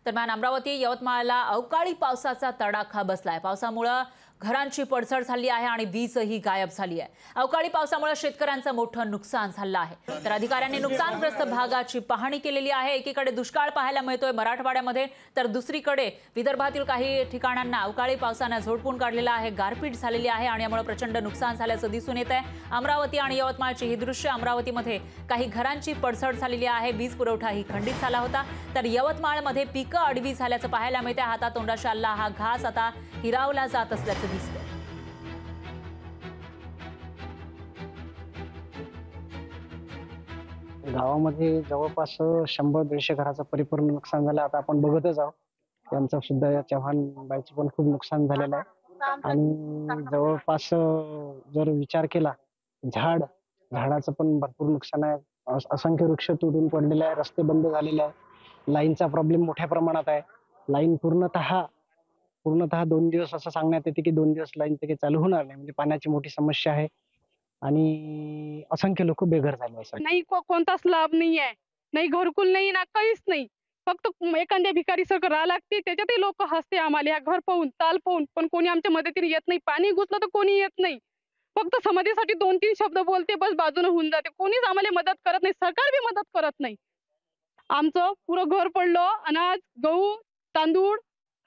दरम्यान अमरावती यवतमाळला अवकाळी पावसाचा तडाखा बसलाय। पावसामुळे घरांची पडझड झाली आहे आणि वीजही गायब झाली आहे। अवकाळी पावसामुळे शेतकऱ्यांचं मोठं नुकसान झालं आहे। तर अधिकाऱ्यांनी नुकसानग्रस्त भागाची पाहणी केलेली आहे। एकीकडे दुष्काळ पाहायला मिळतोय मराठवाड्यामध्ये, तर दुसरीकडे विदर्भातील काही ठिकाणांना अवकाळी पावसाने झोडपून काढलेला आहे। गारपीट झालेली आहे आणि यामुळे प्रचंड नुकसान झाल्याचं दिसून येत आहे। अमरावती आणि यवतमाळची ही दृश्य, अमरावतीमध्ये काही घरांची पडझड झालेली आहे, वीज पुरवठाही खंडित झाला होता, तर यवतमाळमध्ये पिकं आडवी झाल्याचं पाहायला मिळते। हातातोंडाशी आलेला हा घास आता हिरावला जात असल्याचं दिसतंय। गावामध्ये जवळपास 100-150 घराचं परिपूर्ण नुकसान झालं। आता आपण बघतच आहोत, त्यांचं सुद्धा या चव्हाण बाईचं पण खूप नुकसान झालेलं आहे। आणि जवळपास जर विचार केला, झाडाचं पण भरपूर नुकसान आहे। असंख्य वृक्ष तुटून पडलेले आहे, रस्ते बंद झालेले आहे, लाईनचा प्रॉब्लेम मोठ्या प्रमाणात आहे। लाईन पूर्णतः 2 दिवस असं सांगण्यात येते की 2 दिवस लाईन काही चालू होणार नाही, म्हणजे पाण्याची मोठी समस्या आहे आणि असंख्य लोक बेघर झाले आहेत। नाही कोणताच लाभ नाही आहे, नाही घरकुल नाही ना काहीच नाही। फक्त एखाद्या भिकारी सारखं राहा लागते, त्याच्यातही लोक हसते आम्हाला या घर पाहून ताल पाहून, पण कोणी आमच्या मदतीला येत नाही। पाणी घुसलं तर कोणी येत नाही, फक्त समाधीसाठी 2-3 शब्द बोलते, बस बाजूने होऊन जाते। कोणीच आम्हाला मदत करत नाही, सरकार बी मदत करत नाही। आमचं पुरं घर पडलं, अनाज, गहू, तांदूळ,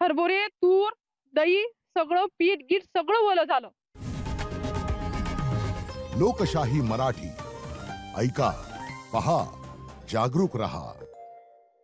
हरभरे, तूर, दही सगळं पीठ गीठ सगळं ओलं झालं। लोकशाही मराठी ऐका, पहा, जागरूक रहा।